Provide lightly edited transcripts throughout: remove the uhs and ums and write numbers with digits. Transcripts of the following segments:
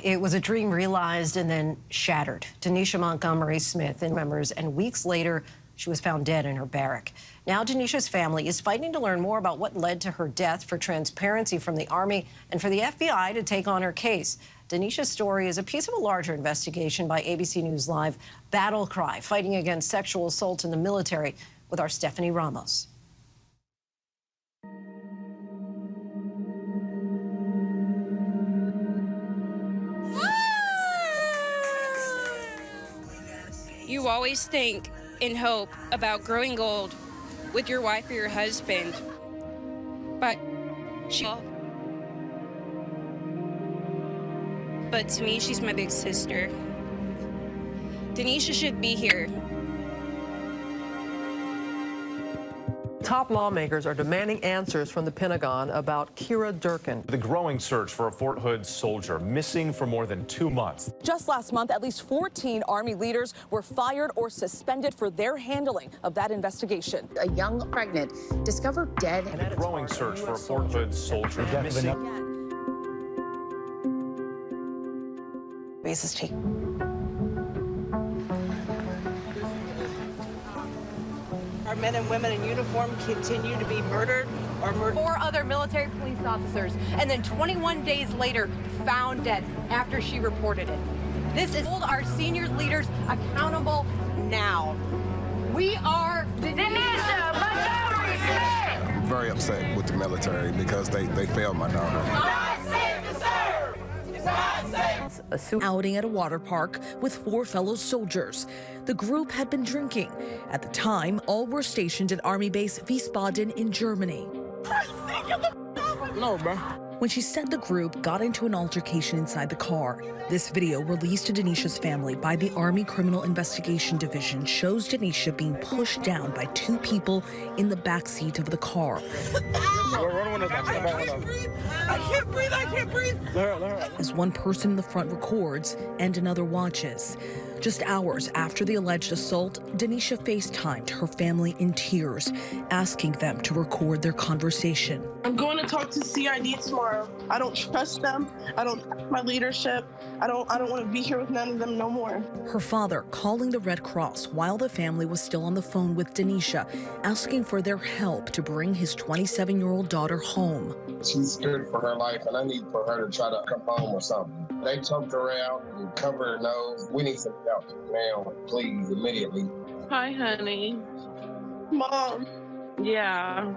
It was a dream realized and then shattered. Denisha Montgomery Smith and members, and weeks later, she was found dead in her barrack. Now Denisha's family is fighting to learn more about what led to her death, for transparency from the Army and for the FBI to take on her case. Denisha's story is a piece of a larger investigation by ABC News Live, Battle Cry, fighting against sexual assault in the military, with our Stephanie Ramos. You always think and hope about growing old with your wife or your husband, but to me, she's my big sister. Denisha should be here. Top lawmakers are demanding answers from the Pentagon about Kira Durkin. The growing search for a Fort Hood soldier missing for more than 2 months. Just last month, at least 14 Army leaders were fired or suspended for their handling of that investigation. A young pregnant discovered dead. And a growing search for a Fort Hood soldier missing. Basis chief. Our men and women in uniform continue to be murdered or murdered. 4 other military police officers, and then 21 days later, found dead after she reported it. This is hold our senior leaders accountable now. We are Denisha Montgomery Smith. I'm very upset with the military because they failed my daughter. A outing at a water park with 4 fellow soldiers. The group had been drinking. At the time, all were stationed at Army Base Wiesbaden in Germany. No, bro. When she said the group got into an altercation inside the car. This video, released to Denisha's family by the Army Criminal Investigation Division, shows Denisha being pushed down by 2 people in the back seat of the car. I can't breathe, I can't breathe. As one person in the front records and another watches. Just hours after the alleged assault, Denisha FaceTimed her family in tears, asking them to record their conversation. I'm going to talk to CID tomorrow. I don't trust them. I don't trust my leadership. I don't want to be here with none of them no more. Her father calling the Red Cross while the family was still on the phone with Denisha, asking for their help to bring his 27-year-old daughter home. She's scared for her life, and I need for her to try to come home or something. They choked her out and covered her nose. We need some help now, please, immediately. Hi, honey. Mom. Yeah.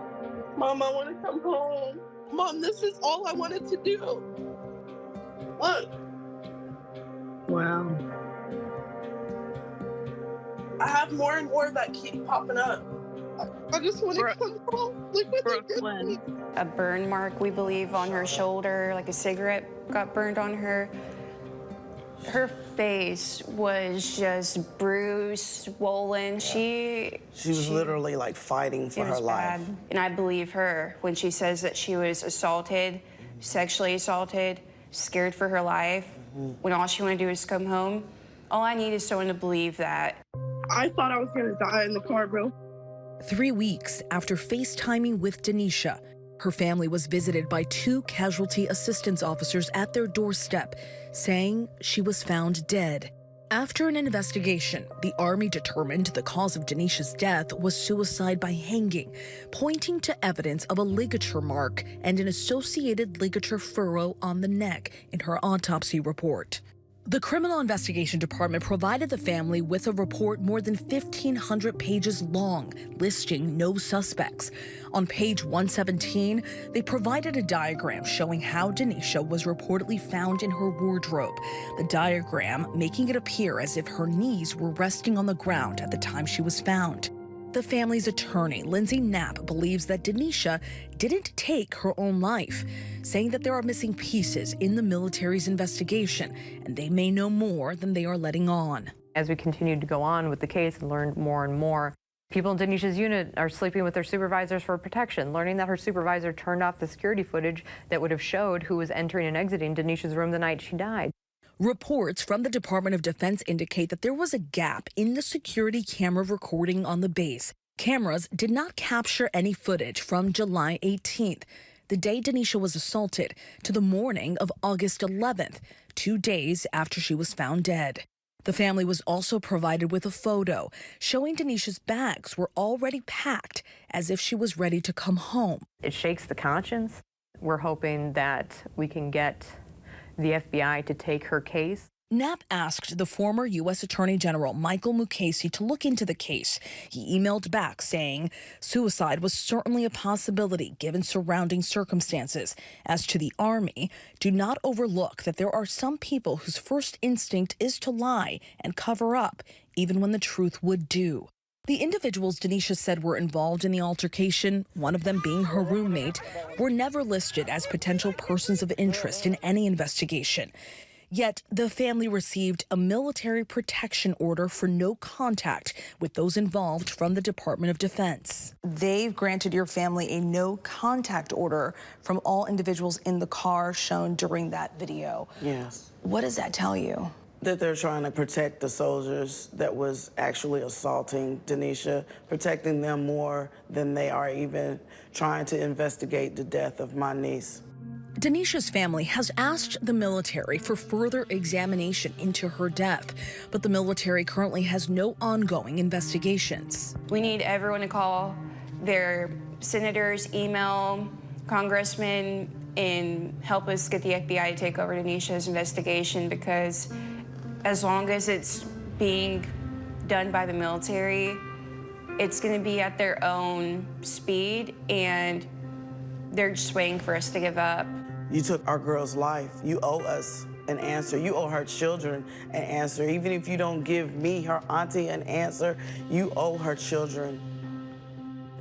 Mom, I want to come home. Mom, this is all I wanted to do. Look. Wow. I have more and more that keep popping up. I just want to come home. Look what they did to me. A burn mark, we believe, on her shoulder, like a cigarette got burned on her. Her face was just bruised, swollen. She was literally like fighting for her life. Bad. And I believe her when she says that she was assaulted, sexually assaulted, scared for her life, when all she wanted to do is come home. All I need is someone to believe that. I thought I was going to die in the car, bro. 3 weeks after FaceTiming with Denisha, her family was visited by 2 casualty assistance officers at their doorstep, saying she was found dead. After an investigation, the Army determined the cause of Denisha's death was suicide by hanging, pointing to evidence of a ligature mark and an associated ligature furrow on the neck in her autopsy report. The Criminal Investigation Department provided the family with a report more than 1,500 pages long, listing no suspects. On page 117, they provided a diagram showing how Denisha was reportedly found in her wardrobe. The diagram making it appear as if her knees were resting on the ground at the time she was found. The family's attorney, Lindsay Knapp, believes that Denisha didn't take her own life, saying that there are missing pieces in the military's investigation, and they may know more than they are letting on. As we continued to go on with the case and learned more and more, people in Denisha's unit are sleeping with their supervisors for protection, learning that her supervisor turned off the security footage that would have showed who was entering and exiting Denisha's room the night she died. Reports from the Department of Defense indicate that there was a gap in the security camera recording on the base. Cameras did not capture any footage from July 18th. the day Denisha was assaulted, to the morning of August 11th, 2 days after she was found dead. The family was also provided with a photo showing Denisha's bags were already packed as if she was ready to come home. It shakes the conscience. We're hoping that we can get the FBI to take her case. Knapp asked the former U.S. Attorney General Michael Mukasey to look into the case. He emailed back saying suicide was certainly a possibility given surrounding circumstances. As to the Army, do not overlook that there are some people whose first instinct is to lie and cover up, even when the truth would do. The individuals Denisha said were involved in the altercation, one of them being her roommate, were never listed as potential persons of interest in any investigation. Yet the family received a military protection order for no contact with those involved from the Department of Defense. They've granted your family a no contact order from all individuals in the car shown during that video. Yes. What does that tell you? That they're trying to protect the soldiers that was actually assaulting Denisha, protecting them more than they are even trying to investigate the death of my niece. Denisha's family has asked the military for further examination into her death, but the military currently has no ongoing investigations. We need everyone to call their senators, email congressmen, and help us get the FBI to take over Denisha's investigation, because as long as it's being done by the military, it's going to be at their own speed, and they're just waiting for us to give up. You took our girl's life. You owe us an answer. You owe her children an answer. Even if you don't give me, her auntie, an answer, you owe her children.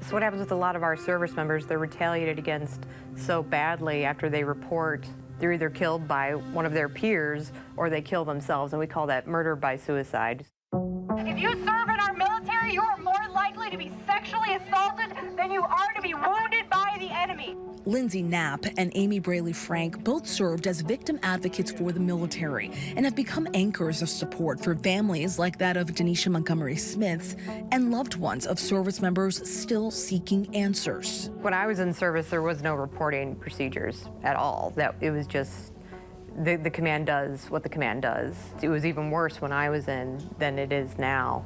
So what happens with a lot of our service members, they're retaliated against so badly after they report. They're either killed by one of their peers or they kill themselves, and we call that murder by suicide. If you serve in our military, you are more likely to be sexually assaulted than you are to be wounded by the enemy. Lindsay Knapp and Amy Braley Frank both served as victim advocates for the military and have become anchors of support for families like that of Denisha Montgomery Smith and loved ones of service members still seeking answers. When I was in service, there was no reporting procedures at all. That it was just the command does what the command does. It was even worse when I was in than it is now.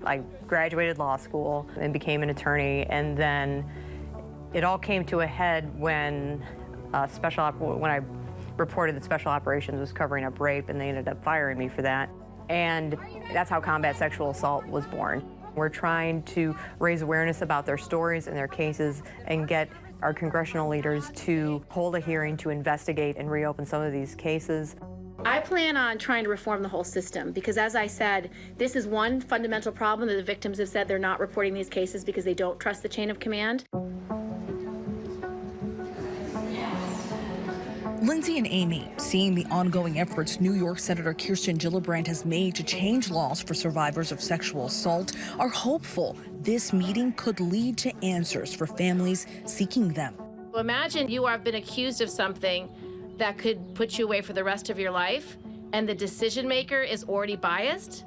I graduated law school and became an attorney, and then it all came to a head when when I reported that Special Operations was covering up rape, and they ended up firing me for that. And that's how Combat Sexual Assault was born. We're trying to raise awareness about their stories and their cases and get our congressional leaders to hold a hearing to investigate and reopen some of these cases. I plan on trying to reform the whole system because, as I said, this is one fundamental problem that the victims have said they're not reporting these cases because they don't trust the chain of command. Lindsay and Amy, seeing the ongoing efforts New York Senator Kirsten Gillibrand has made to change laws for survivors of sexual assault, are hopeful this meeting could lead to answers for families seeking them. Imagine you have been accused of something that could put you away for the rest of your life, and the decision maker is already biased.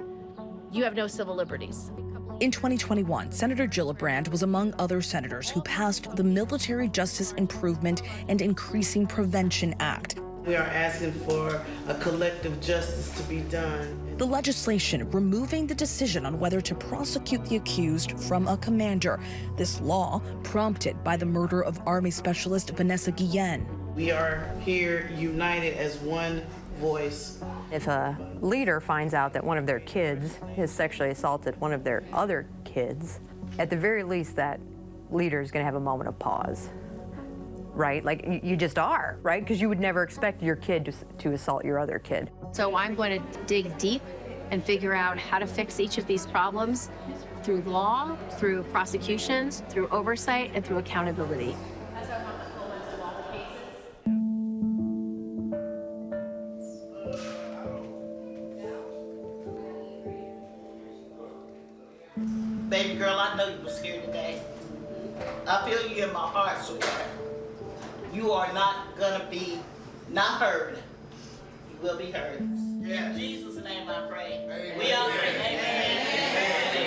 You have no civil liberties. In 2021, Senator Gillibrand was among other senators who passed the Military Justice Improvement and Increasing Prevention Act. We are asking for a collective justice to be done. The legislation removing the decision on whether to prosecute the accused from a commander. This law prompted by the murder of Army Specialist Vanessa Guillen. We are here united as one voice. If a leader finds out that one of their kids has sexually assaulted one of their other kids, at the very least that leader is going to have a moment of pause, right? Like you just are, right? Because you would never expect your kid to assault your other kid. So I'm going to dig deep and figure out how to fix each of these problems through law, through prosecutions, through oversight, and through accountability. Baby girl, I know you was here today. I feel you in my heart, sweetheart. You are not gonna be not heard. You will be heard. Yeah. In Jesus' name I pray. Amen. We all say amen. Amen.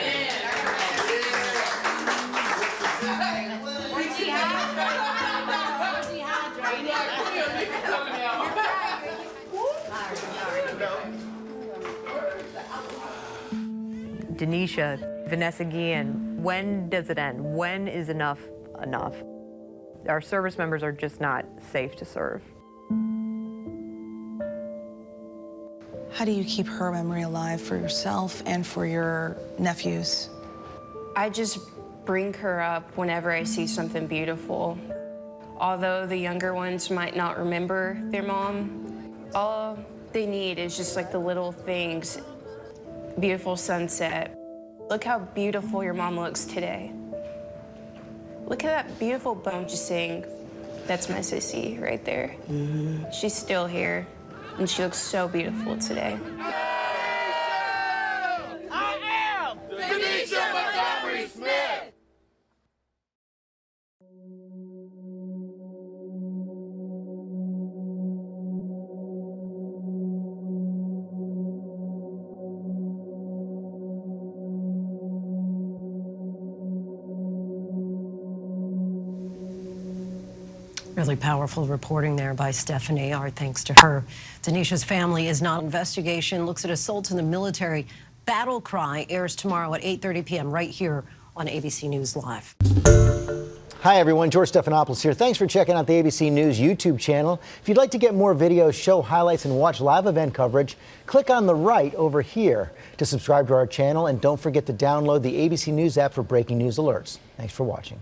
Denisha, Vanessa Guillen, when does it end? When is enough enough? Our service members are just not safe to serve. How do you keep her memory alive for yourself and for your nephews? I just bring her up whenever I see something beautiful. Although the younger ones might not remember their mom, all they need is just like the little things. Beautiful sunset. Look how beautiful your mom looks today. Look at that beautiful bone just saying, that's my sissy right there. She's still here, and she looks so beautiful today. I am Denisha Montgomery Smith. Really powerful reporting there by Stephanie. Our thanks to her. Denisha's family is not. Investigation looks at assault in the military. Battle Cry airs tomorrow at 8:30 p.m. right here on ABC News Live. Hi, everyone. George Stephanopoulos here. Thanks for checking out the ABC News YouTube channel. If you'd like to get more videos, show highlights, and watch live event coverage, click on the right over here to subscribe to our channel. And don't forget to download the ABC News app for breaking news alerts. Thanks for watching.